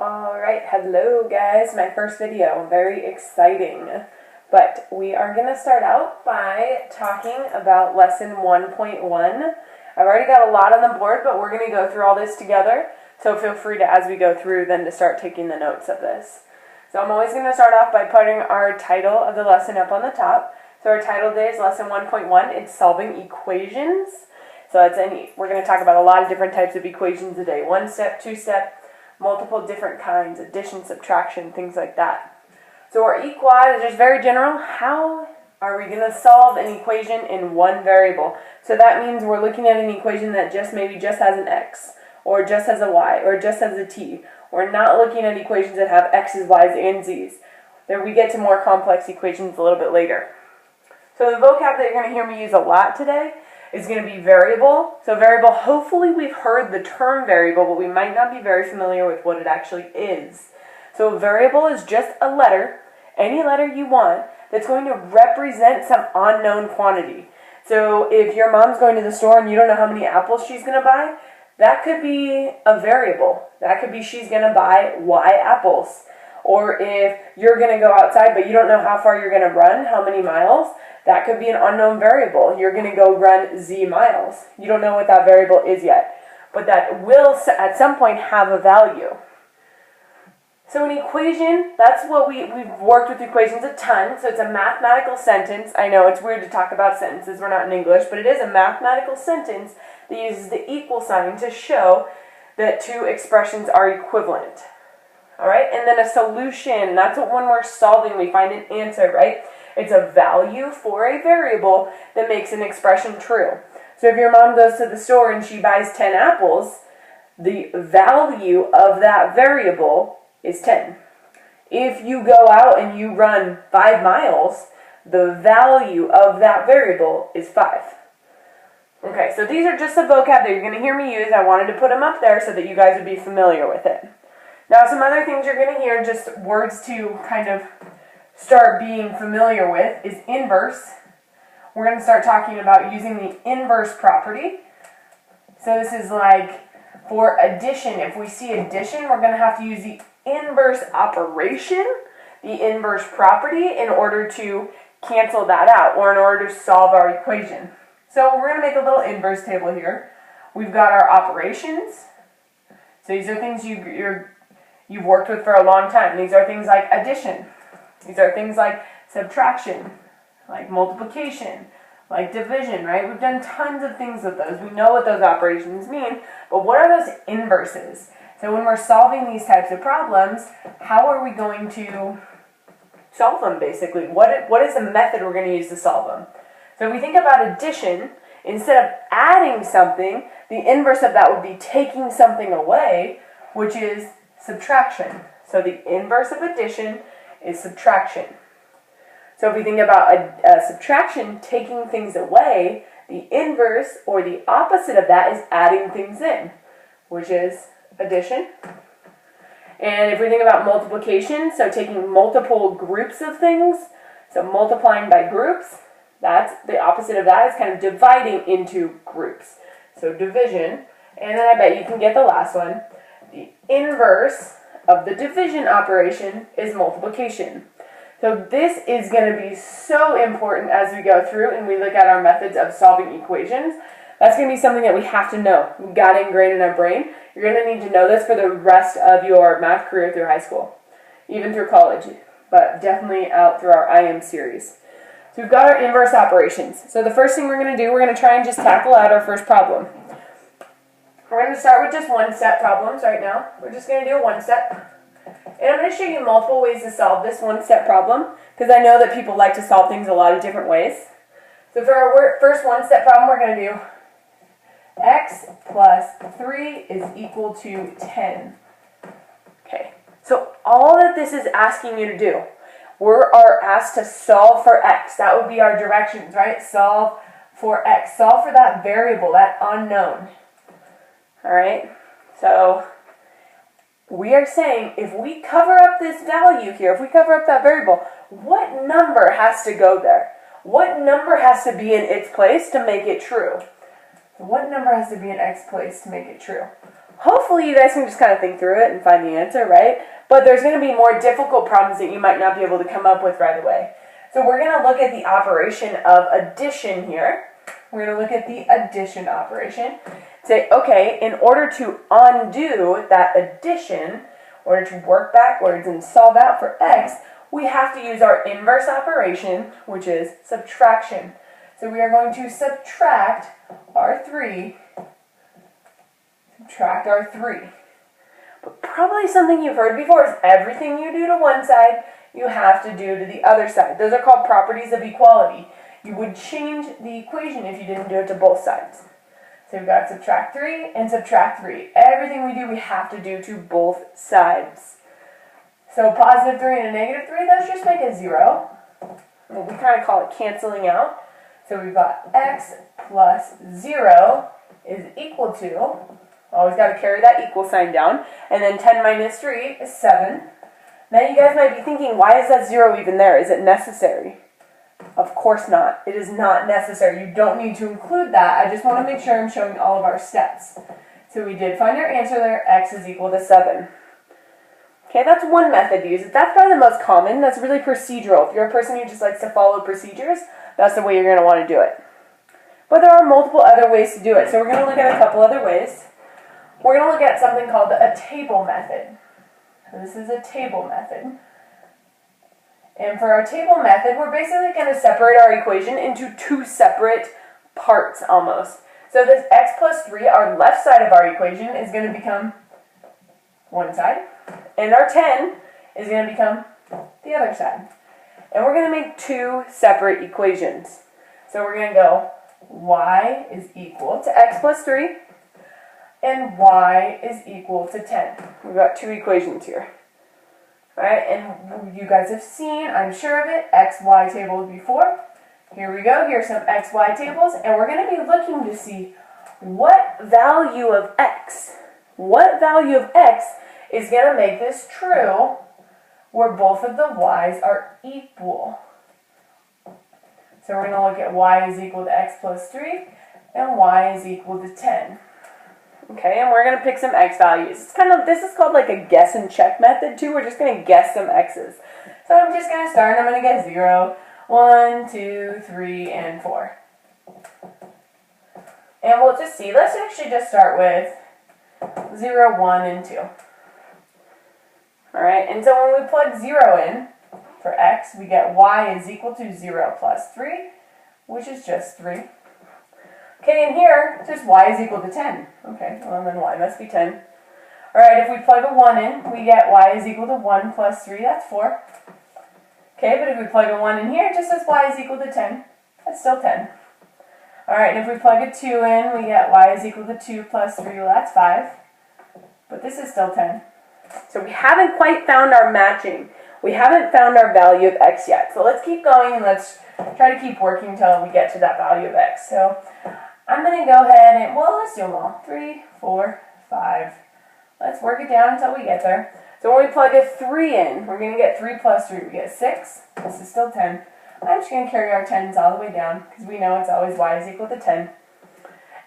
Alright, hello guys, my first video, very exciting. But we are going to start out by talking about lesson 1.1. I've already got a lot on the board, but we're going to go through all this together. So feel free to, as we go through, then to start taking the notes of this. So I'm always going to start off by putting our title of the lesson up on the top. So our title today is lesson 1.1, it's solving equations. So we're going to talk about a lot of different types of equations today. One step, two step, multiple different kinds, addition, subtraction, things like that. So our equad is just very general. How are we going to solve an equation in one variable? So that means we're looking at an equation that maybe just has an x, or just has a y, or just has a t. We're not looking at equations that have x's, y's, and z's. Then we get to more complex equations a little bit later. So the vocab that you're going to hear me use a lot today is going to be variable. So variable, hopefully we've heard the term variable, but we might not be very familiar with what it actually is. So a variable is just a letter, any letter you want, that's going to represent some unknown quantity. So if your mom's going to the store and you don't know how many apples she's going to buy, that could be a variable. That could be she's going to buy Y apples. Or if you're going to go outside but you don't know how far you're going to run, how many miles, that could be an unknown variable. You're going to go run Z miles. You don't know what that variable is yet. But that will at some point have a value. So an equation, that's what we've worked with equations a ton. So it's a mathematical sentence. I know it's weird to talk about sentences. We're not in English. But it is a mathematical sentence that uses the equal sign to show that two expressions are equivalent. Alright, and then a solution, that's what when we're solving, we find an answer, right? It's a value for a variable that makes an expression true. So if your mom goes to the store and she buys 10 apples, the value of that variable is 10. If you go out and you run 5 miles, the value of that variable is 5. Okay, so these are just the vocab that you're going to hear me use. I wanted to put them up there so that you guys would be familiar with it. Now, some other things you're going to hear, just words to kind of start being familiar with, is inverse. We're going to start talking about using the inverse property. So this is like for addition. If we see addition, we're going to have to use the inverse operation, the inverse property, in order to cancel that out, or in order to solve our equation. So we're going to make a little inverse table here. We've got our operations. So these are things you've worked with for a long time. These are things like addition. These are things like subtraction, like multiplication, like division, right? We've done tons of things with those. We know what those operations mean, but what are those inverses? So when we're solving these types of problems, how are we going to solve them, basically? What is the method we're going to use to solve them? So if we think about addition, instead of adding something, the inverse of that would be taking something away, which is subtraction. So the inverse of addition is subtraction. So if we think about a subtraction, taking things away, the inverse or the opposite of that is adding things in, which is addition. And if we think about multiplication, so taking multiple groups of things, so multiplying by groups, that's the opposite of that is kind of dividing into groups. So division. And then I bet you can get the last one. The inverse of the division operation is multiplication. So this is going to be so important as we go through and we look at our methods of solving equations. That's going to be something that we have to know. We've got it ingrained in our brain. You're going to need to know this for the rest of your math career through high school, even through college, but definitely out through our IM series. So we've got our inverse operations. So the first thing we're going to do, we're going to try and just tackle out our first problem. We're going to start with just one-step problems right now. We're just going to do a one-step. And I'm going to show you multiple ways to solve this one-step problem, because I know that people like to solve things a lot of different ways. So for our first one-step problem, we're going to do x plus 3 is equal to 10. Okay, so all that this is asking you to do, we are asked to solve for x. That would be our directions, right? Solve for x. Solve for that variable, that unknown. All right, so we are saying if we cover up this value here, if we cover up that variable, what number has to go there? What number has to be in its place to make it true? What number has to be in x place to make it true? Hopefully you guys can just kind of think through it and find the answer, right? But there's going to be more difficult problems that you might not be able to come up with right away. So we're going to look at the operation of addition here. We're going to look at the addition operation. Say, okay, in order to undo that addition, in order to work backwards and solve out for x, we have to use our inverse operation, which is subtraction. So we are going to subtract our 3. Subtract our 3. But probably something you've heard before is everything you do to one side, you have to do to the other side. Those are called properties of equality. You would change the equation if you didn't do it to both sides. So we've got subtract 3 and subtract 3. Everything we do, we have to do to both sides. So positive 3 and a negative 3, those just make a 0. Well, we kind of call it canceling out. So we've got x plus 0 is equal to, always got to carry that equal sign down, and then 10 minus 3 is 7. Now you guys might be thinking, why is that 0 even there? Is it necessary? Of course not. It is not necessary. You don't need to include that. I just want to make sure I'm showing all of our steps. So we did find our answer there, x is equal to 7. Okay, that's one method to use. That's probably the most common. That's really procedural. If you're a person who just likes to follow procedures, that's the way you're going to want to do it. But there are multiple other ways to do it. So we're going to look at a couple other ways. We're going to look at something called a table method. So this is a table method. And for our table method, we're basically going to separate our equation into two separate parts almost. So this x plus 3, our left side of our equation, is going to become one side. And our 10 is going to become the other side. And we're going to make two separate equations. So we're going to go y is equal to x plus 3 and y is equal to 10. We've got two equations here. Alright, and you guys have seen, I'm sure of it, x, y tables before. Here we go, here's some x, y tables, and we're going to be looking to see what value of x is going to make this true where both of the y's are equal. So we're going to look at y is equal to x plus 3 and y is equal to 10. Okay, and we're going to pick some x values. This is called like a guess and check method too. We're just going to guess some x's. So I'm just going to start and I'm going to get 0, 1, 2, 3, and 4. And we'll just see. Let's actually just start with 0, 1, and 2. Alright, and so when we plug 0 in for x, we get y is equal to 0 plus 3, which is just 3. Okay, and here, just y is equal to 10. Okay, well then y must be 10. Alright, if we plug a 1 in, we get y is equal to 1 plus 3, that's 4. Okay, but if we plug a 1 in here, it just says y is equal to 10. That's still 10. Alright, and if we plug a 2 in, we get y is equal to 2 plus 3, well that's 5. But this is still 10. So we haven't quite found our matching. We haven't found our value of x yet. So let's keep going and let's try to keep working until we get to that value of x. So I'm going to go ahead and, well, let's do them all. 3, 4, 5. Let's work it down until we get there. So when we plug a 3 in, we're going to get 3 plus 3. We get 6. This is still 10. I'm just going to carry our 10s all the way down because we know it's always y is equal to 10.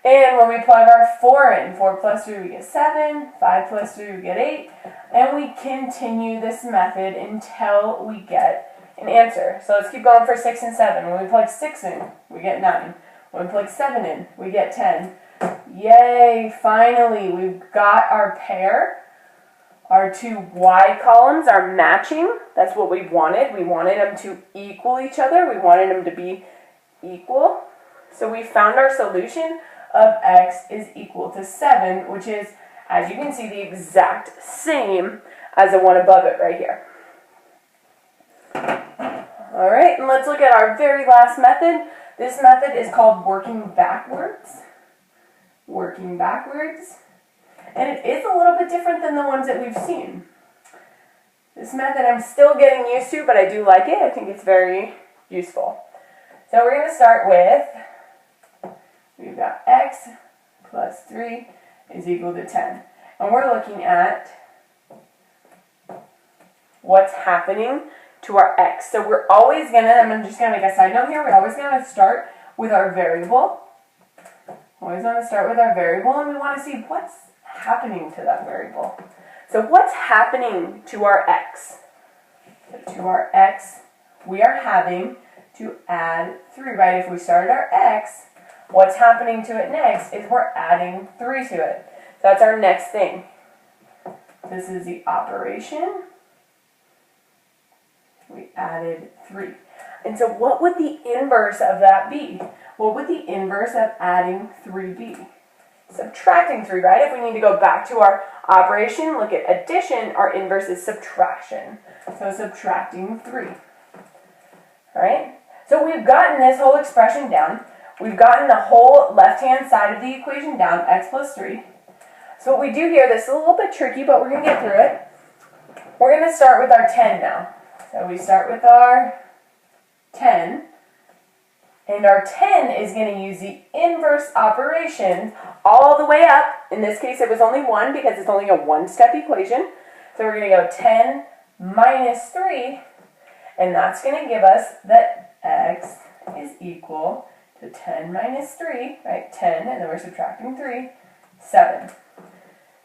And when we plug our 4 in, 4 plus 3, we get 7. 5 plus 3, we get 8. And we continue this method until we get an answer. So let's keep going for 6 and 7. When we plug 6 in, we get 9. When we plug 7 in, we get 10. Yay! Finally, we've got our pair. Our two y columns are matching. That's what we wanted. We wanted them to equal each other. We wanted them to be equal. So we found our solution of x is equal to 7, which is, as you can see, the exact same as the one above it right here. Alright, and let's look at our very last method. This method is called working backwards. Working backwards. And it is a little bit different than the ones that we've seen. This method I'm still getting used to, but I do like it. I think it's very useful. So we're going to start with, we've got x plus 3 is equal to 10. And we're looking at what's happening to our x. So we're always going to, I'm just going to make a side note here, we're always going to start with our variable. Always want to start with our variable, and we want to see what's happening to that variable. So what's happening to our x? So to our x, we are having to add 3, right? If we started our x, what's happening to it next is we're adding 3 to it. So that's our next thing. This is the operation. We added 3. And so what would the inverse of that be? What would the inverse of adding 3 be? Subtracting 3, right? If we need to go back to our operation, look at addition, our inverse is subtraction. So subtracting 3. All right? So we've gotten this whole expression down. We've gotten the whole left-hand side of the equation down, x plus 3. So what we do here, this is a little bit tricky, but we're going to get through it. We're going to start with our 10 now. So we start with our 10. And our 10 is going to use the inverse operation all the way up. In this case, it was only 1 because it's only a one-step equation. So we're going to go 10 minus 3, and that's going to give us that x is equal to 10 minus 3, right? 10, and then we're subtracting 3, 7.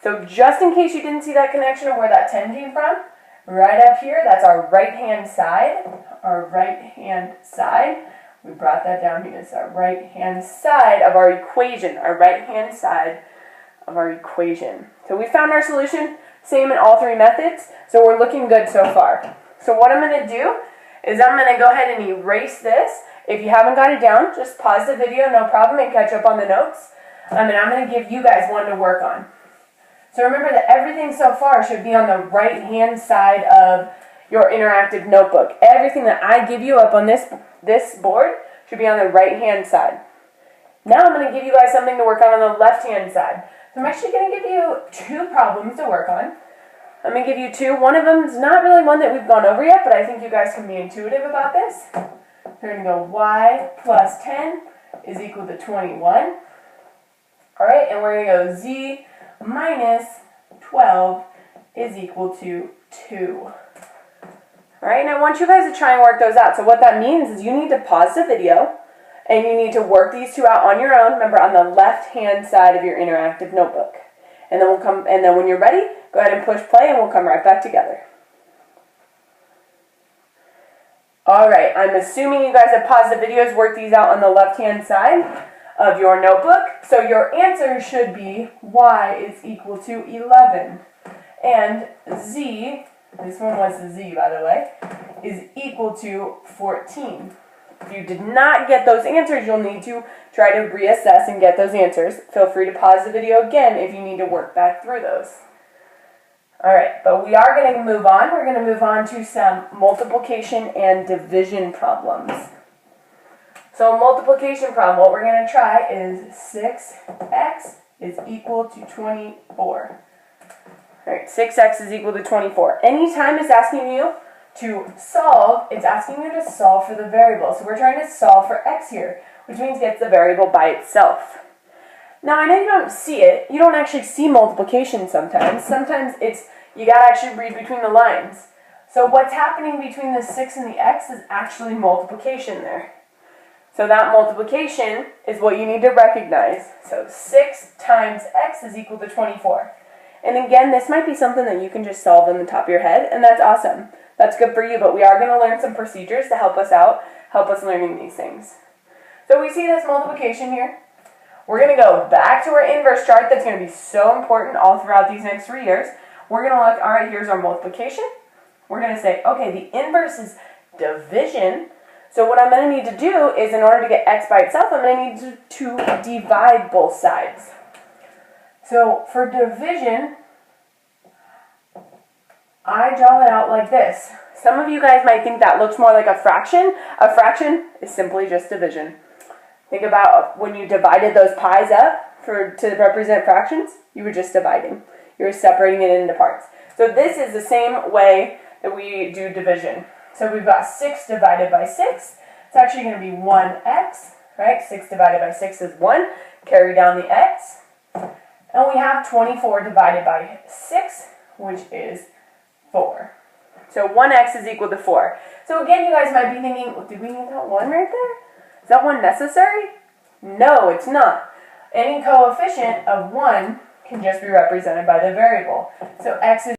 So just in case you didn't see that connection of where that 10 came from, right up here, that's our right-hand side. Our right-hand side. We brought that down here. It's our right-hand side of our equation. Our right-hand side of our equation. So we found our solution. Same in all 3 methods. So we're looking good so far. So what I'm going to do is I'm going to go ahead and erase this. If you haven't got it down, just pause the video, no problem, and catch up on the notes. And I'm going to give you guys one to work on. So remember that everything so far should be on the right-hand side of your interactive notebook. Everything that I give you up on this board should be on the right-hand side. Now I'm going to give you guys something to work on the left-hand side. So I'm actually going to give you 2 problems to work on. I'm going to give you 2. One of them is not really one that we've gone over yet, but I think you guys can be intuitive about this. We're going to go y plus 10 is equal to 21. All right, and we're going to go z minus 12 is equal to 2. All right, and I want you guys to try and work those out. So what that means is you need to pause the video and you need to work these 2 out on your own. Remember, on the left-hand side of your interactive notebook. And then when you're ready, go ahead and push play and we'll come right back together. All right, I'm assuming you guys have paused the videos, worked these out on the left-hand side of your notebook. So your answer should be y is equal to 11. And z, this one was the z by the way, is equal to 14. If you did not get those answers, you'll need to try to reassess and get those answers. Feel free to pause the video again if you need to work back through those. All right, but we are going to move on. We're going to move on to some multiplication and division problems. So a multiplication problem, what we're going to try is 6x is equal to 24. All right, 6x is equal to 24. Anytime it's asking you to solve, it's asking you to solve for the variable. So we're trying to solve for x here, which means get the variable by itself. Now I know you don't see it. You don't actually see multiplication sometimes. Sometimes you got to actually read between the lines. So what's happening between the 6 and the x is actually multiplication there. So that multiplication is what you need to recognize. So 6 times x is equal to 24. And again, this might be something that you can just solve on the top of your head, and that's awesome. That's good for you, but we are going to learn some procedures to help us out, help us learning these things. So we see this multiplication here. We're going to go back to our inverse chart that's going to be so important all throughout these next 3 years. We're going to look, all right, here's our multiplication. We're going to say, okay, the inverse is division. So what I'm going to need to do is, in order to get x by itself, I'm going to need to divide both sides. So for division, I draw it out like this. Some of you guys might think that looks more like a fraction. A fraction is simply just division. Think about when you divided those pies up to represent fractions, you were just dividing. You were separating it into parts. So this is the same way that we do division. So we've got 6 divided by 6. It's actually going to be 1x, right? 6 divided by 6 is 1. Carry down the x. And we have 24 divided by 6, which is 4. So 1x is equal to 4. So again, you guys might be thinking, well, do we need that 1 right there? Is that 1 necessary? No, it's not. Any coefficient of 1 can just be represented by the variable. So x is